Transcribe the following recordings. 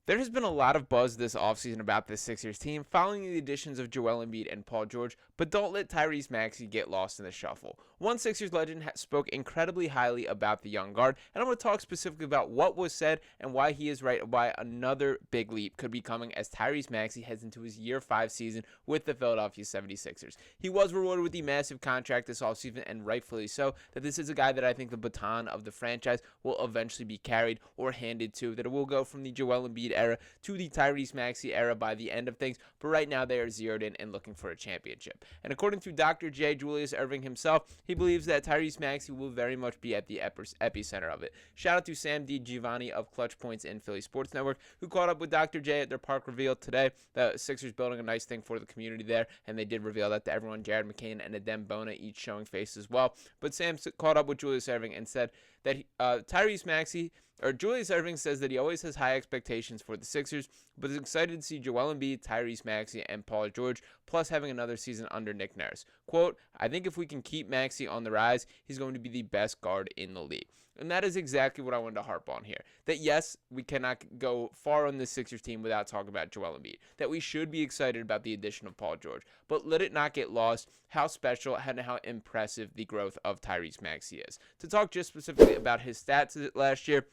There has been a lot of buzz this offseason about this Sixers team following the additions of Joel Embiid and Paul George, but don't let Tyrese Maxey get lost in the shuffle. One Sixers legend spoke incredibly highly about the young guard, and I'm going to talk specifically about what was said and why he is right, why another big leap could be coming as Tyrese Maxey heads into his year 5 season with the Philadelphia 76ers. He was rewarded with the massive contract this offseason, and rightfully so, that this is a guy that I think the baton of the franchise will eventually be carried or handed to, that it will go from the Joel Embiid era to the Tyrese Maxey era by the end of things, but right now they are zeroed in and looking for a championship. And according to Dr. J, Julius Erving himself, he believes that Tyrese Maxey will very much be at the epicenter of it. Shout out to Sam D. Giovanni of Clutch Points and Philly Sports Network, who caught up with Dr. J at their park reveal today. The Sixers building a nice thing for the community there, and they did reveal that to everyone. Jared McCain and Adem Bona each showing face as well. But Sam caught up with Julius Erving and said that Julius Erving says that he always has high expectations for the Sixers, but is excited to see Joel Embiid, Tyrese Maxey, and Paul George, plus having another season under Nick Nurse. Quote, "I think if we can keep Maxey on the rise, he's going to be the best guard in the league." And that is exactly what I wanted to harp on here. That yes, we cannot go far on this Sixers team without talking about Joel Embiid. That we should be excited about the addition of Paul George. But let it not get lost how special and how impressive the growth of Tyrese Maxey is. To talk just specifically about his stats last year,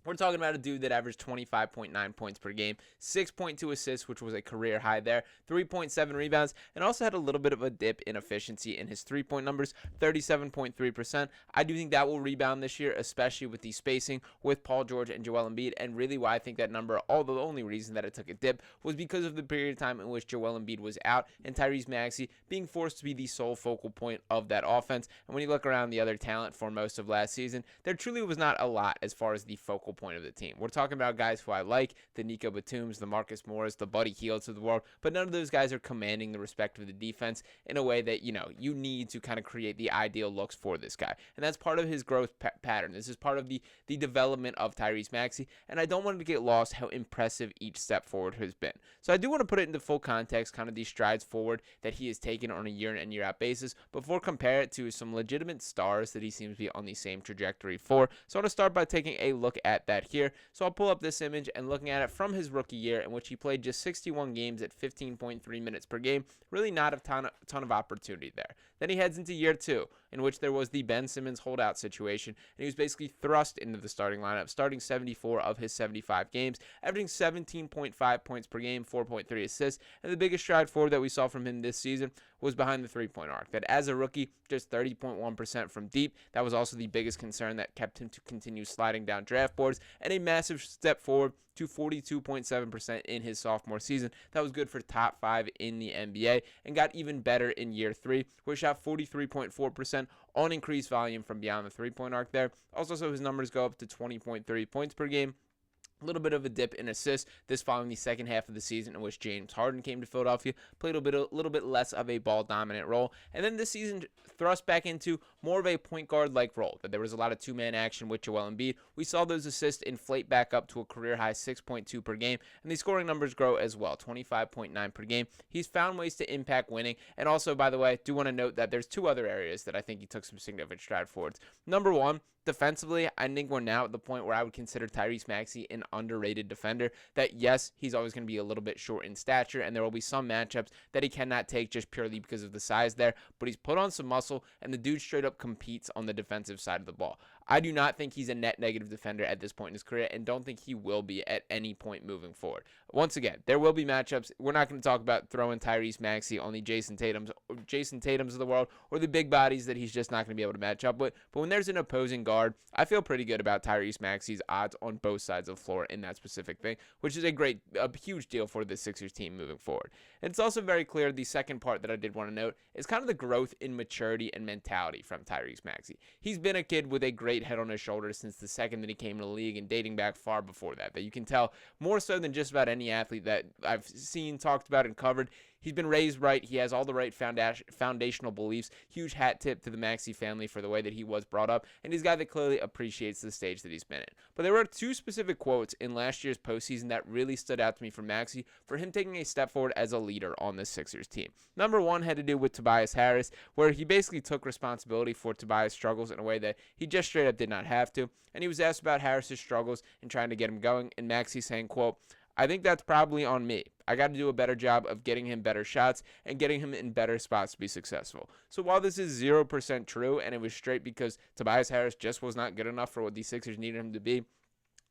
we're talking about a dude that averaged 25.9 points per game, 6.2 assists, which was a career high there, 3.7 rebounds, and also had a little bit of a dip in efficiency in his three-point numbers, 37.3%. I do think that will rebound this year, especially with the spacing with Paul George and Joel Embiid, and really why I think that number, although the only reason that it took a dip, was because of the period of time in which Joel Embiid was out and Tyrese Maxey being forced to be the sole focal point of that offense. And when you look around the other talent for most of last season, there truly was not a lot as far as the focal point of the team. We're talking about guys who I like, the Nico Batums, the Marcus Morris, the Buddy Hields of the world, but none of those guys are commanding the respect of the defense in a way that, you need to kind of create the ideal looks for this guy. And that's part of his growth pattern. This is part of the development of Tyrese Maxey, and I don't want to get lost how impressive each step forward has been. So I do want to put it into full context, kind of these strides forward that he has taken on a year in and year out basis, before compare it to some legitimate stars that he seems to be on the same trajectory for. So I want to start by taking a look at that here. So I'll pull up this image and looking at it from his rookie year, in which he played just 61 games at 15.3 minutes per game. Really not a ton of opportunity there. Then he heads into year 2, in which there was the Ben Simmons holdout situation, and he was basically thrust into the starting lineup, starting 74 of his 75 games, averaging 17.5 points per game, 4.3 assists, and the biggest stride forward that we saw from him this season was behind the three-point arc. That as a rookie, just 30.1% from deep. That was also the biggest concern that kept him to continue sliding down draft boards, and a massive step forward to 42.7% in his sophomore season. That was good for top 5 in the NBA, and got even better in year 3, where he shot 43.4% on increased volume from beyond the three-point arc there. Also, so his numbers go up to 20.3 points per game. A little bit of a dip in assists this following the second half of the season, in which James Harden came to Philadelphia, played a little bit less of a ball dominant role, and then this season thrust back into more of a point guard like role. That there was a lot of two-man action with Joel Embiid. We saw those assists inflate back up to a career high 6.2 per game, and the scoring numbers grow as well, 25.9 per game. He's found ways to impact winning, and also, by the way, I do want to note that there's 2 other areas that I think he took some significant stride forwards. Number 1, defensively, I think we're now at the point where I would consider Tyrese Maxey an underrated defender. That yes, he's always going to be a little bit short in stature, and there will be some matchups that he cannot take just purely because of the size there, but he's put on some muscle, and the dude straight up competes on the defensive side of the ball. I do not think he's a net negative defender at this point in his career, and don't think he will be at any point moving forward. Once again, there will be matchups. We're not going to talk about throwing Tyrese Maxey on the Jason Tatums of the world, or the big bodies that he's just not going to be able to match up with. But when there's an opposing guard, I feel pretty good about Tyrese Maxey's odds on both sides of the floor in that specific thing, which is a huge deal for the Sixers team moving forward. And it's also very clear, the second part that I did want to note is kind of the growth in maturity and mentality from Tyrese Maxey. He's been a kid with a great head on his shoulders since the second that he came to the league, and dating back far before that you can tell more so than just about any athlete that I've seen, talked about, and covered. He's been raised right. He has all the right foundational beliefs. Huge hat tip to the Maxey family for the way that he was brought up, and he's a guy that clearly appreciates the stage that he's been in. But there were 2 specific quotes in last year's postseason that really stood out to me from Maxey for him taking a step forward as a leader on the Sixers team. Number 1 had to do with Tobias Harris, where he basically took responsibility for Tobias' struggles in a way that he just straight up did not have to. And he was asked about Harris's struggles and trying to get him going, and Maxey saying, quote, I think that's probably on me. I got to do a better job of getting him better shots and getting him in better spots to be successful. So while this is 0% true, and it was straight because Tobias Harris just was not good enough for what the Sixers needed him to be,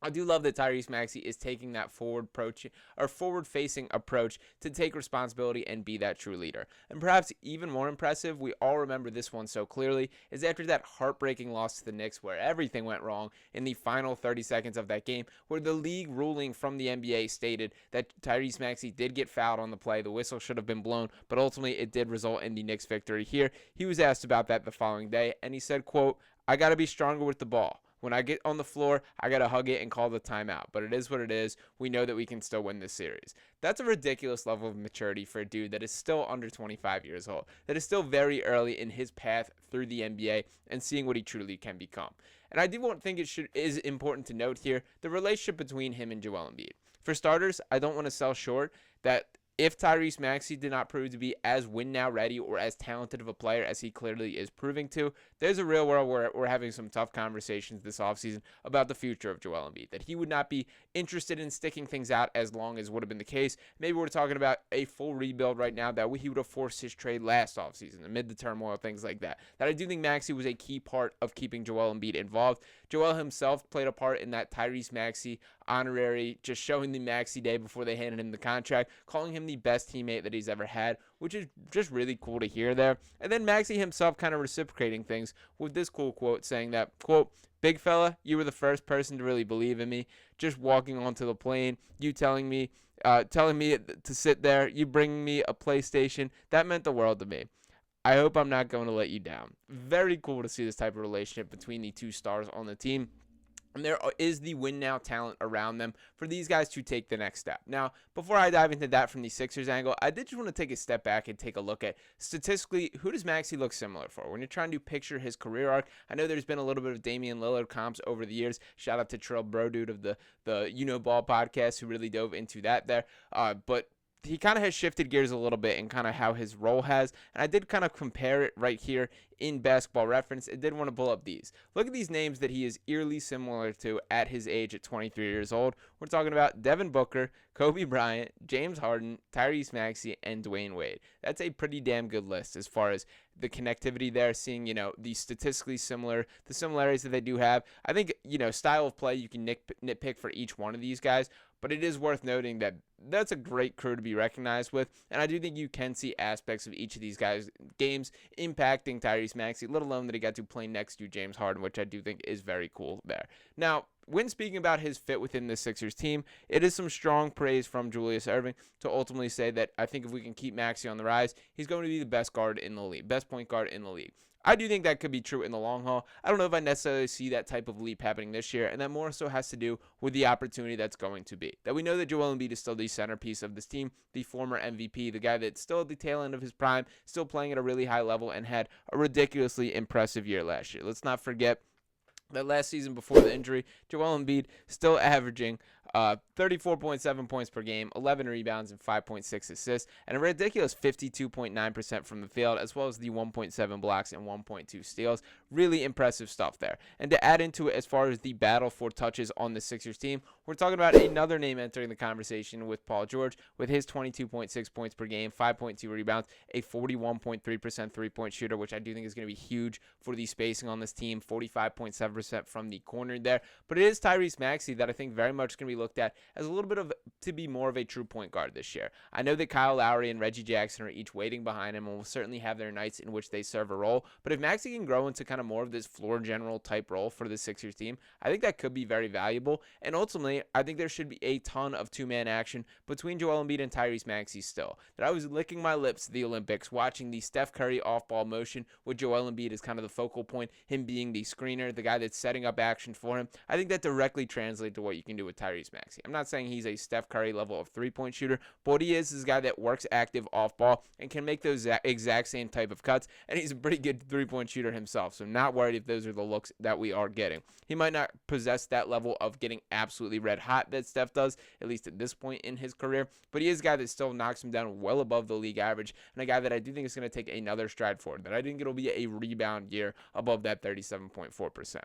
I do love that Tyrese Maxey is taking that forward-facing approach to take responsibility and be that true leader. And perhaps even more impressive, we all remember this one so clearly, is after that heartbreaking loss to the Knicks where everything went wrong in the final 30 seconds of that game, where the league ruling from the NBA stated that Tyrese Maxey did get fouled on the play. The whistle should have been blown, but ultimately it did result in the Knicks' victory here. He was asked about that the following day, and he said, quote, "I got to be stronger with the ball. When I get on the floor, I got to hug it and call the timeout. But it is what it is. We know that we can still win this series." That's a ridiculous level of maturity for a dude that is still under 25 years old, that is still very early in his path through the NBA and seeing what he truly can become. And I do think is important to note here the relationship between him and Joel Embiid. For starters, I don't want to sell short that if Tyrese Maxey did not prove to be as win-now ready or as talented of a player as he clearly is proving to, there's a real world where we're having some tough conversations this offseason about the future of Joel Embiid, that he would not be interested in sticking things out as long as would have been the case. Maybe we're talking about a full rebuild right now that he would have forced his trade last offseason amid the turmoil, things like that. That I do think Maxey was a key part of keeping Joel Embiid involved. Joel himself played a part in that Tyrese Maxey honorary, just showing the Maxey day before they handed him the contract, calling him the best teammate that he's ever had, which is just really cool to hear there. And then Maxey himself kind of reciprocating things with this cool quote saying that, quote, "Big fella, you were the first person to really believe in me. Just walking onto the plane, you telling me to sit there, you bringing me a PlayStation, that meant the world to me. I hope I'm not going to let you down." Very cool to see this type of relationship between the two stars on the team. And there is the win-now talent around them for these guys to take the next step. Now, before I dive into that from the Sixers angle, I did just want to take a step back and take a look at, statistically, who does Maxey look similar for? When you're trying to picture his career arc, I know there's been a little bit of Damian Lillard comps over the years. Shout out to Trill Brodude of the You Know Ball podcast who really dove into that there. But he kind of has shifted gears a little bit in kind of how his role has. And I did kind of compare it right here in Basketball Reference. I did want to pull up these. Look at these names that he is eerily similar to at his age at 23 years old. We're talking about Devin Booker, Kobe Bryant, James Harden, Tyrese Maxey, and Dwayne Wade. That's a pretty damn good list as far as the connectivity there, seeing, the statistically similar, the similarities that they do have. I think, style of play, you can nitpick for each one of these guys, but it is worth noting that that's a great crew to be recognized with, and I do think you can see aspects of each of these guys' games impacting Tyrese Maxey, let alone that he got to play next to James Harden, which I do think is very cool there. Now, when speaking about his fit within the Sixers team, it is some strong praise from Julius Erving to ultimately say that I think if we can keep Maxey on the rise, he's going to be the best guard in the league, best point guard in the league. I do think that could be true in the long haul. I don't know if I necessarily see that type of leap happening this year, and that more so has to do with the opportunity that's going to be. That we know that Joel Embiid is still the centerpiece of this team, the former MVP, the guy that's still at the tail end of his prime, still playing at a really high level, and had a ridiculously impressive year last year. Let's not forget that last season before the injury, Joel Embiid still averaging 34.7 points per game, 11 rebounds, and 5.6 assists, and a ridiculous 52.9% from the field, as well as the 1.7 blocks and 1.2 steals. Really impressive stuff there. And to add into it, as far as the battle for touches on the Sixers team, we're talking about another name entering the conversation with Paul George, with his 22.6 points per game, 5.2 rebounds, a 41.3% three-point shooter, which I do think is going to be huge for the spacing on this team, 45.7% from the corner there. But it is Tyrese Maxey that I think very much going to be looked at as a little bit of to be more of a true point guard this year. I know that Kyle Lowry and Reggie Jackson are each waiting behind him and will certainly have their nights in which they serve a role. But if Maxey can grow into kind of more of this floor general type role for the Sixers team, I think that could be very valuable. And ultimately, I think there should be a ton of two-man action between Joel Embiid and Tyrese Maxey still. That I was licking my lips at the Olympics watching the Steph Curry off-ball motion with Joel Embiid as kind of the focal point, him being the screener, the guy that's setting up action for him. I think that directly translates to what you can do with Tyrese Maxey. I'm not saying he's a Steph Curry level of three-point shooter, but what he is a guy that works active off-ball and can make those exact same type of cuts, and he's a pretty good three-point shooter himself, so not worried if those are the looks that we are getting. He might not possess that level of getting absolutely red hot that Steph does, at least at this point in his career, but he is a guy that still knocks him down well above the league average, and a guy that I do think is going to take another stride forward, that I think it'll be a rebound year above that 37.4%.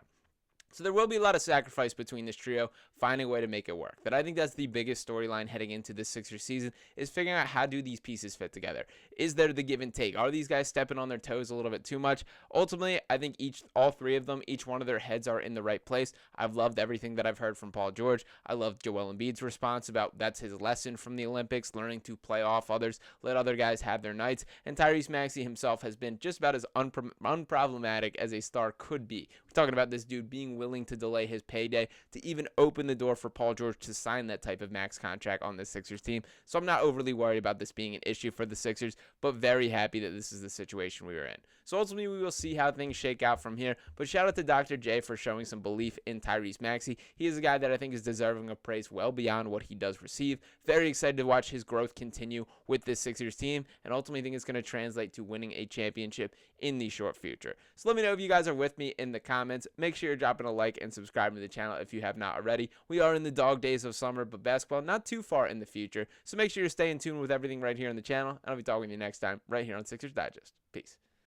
So there will be a lot of sacrifice between this trio, finding a way to make it work. But I think that's the biggest storyline heading into this Sixers season, is figuring out how do these pieces fit together. Is there the give and take? Are these guys stepping on their toes a little bit too much? Ultimately, I think all three of them, each one of their heads are in the right place. I've loved everything that I've heard from Paul George. I loved Joel Embiid's response about that's his lesson from the Olympics, learning to play off others, let other guys have their nights. And Tyrese Maxey himself has been just about as unproblematic as a star could be. We're talking about this dude being willing to delay his payday to even open the door for Paul George to sign that type of max contract on the Sixers team. So I'm not overly worried about this being an issue for the Sixers, but very happy that this is the situation we were in. So ultimately, we will see how things shake out from here. But shout out to Dr. J for showing some belief in Tyrese Maxey. He is a guy that I think is deserving of praise well beyond what he does receive. Very excited to watch his growth continue with this Sixers team, and ultimately think it's going to translate to winning a championship in the short future. So let me know if you guys are with me in the comments. Make sure you're dropping a like and subscribing to the channel if you have not already. We are in the dog days of summer, but basketball not too far in the future. So make sure you're staying tuned with everything right here on the channel, and I'll be talking to you next time right here on Sixers Digest. Peace.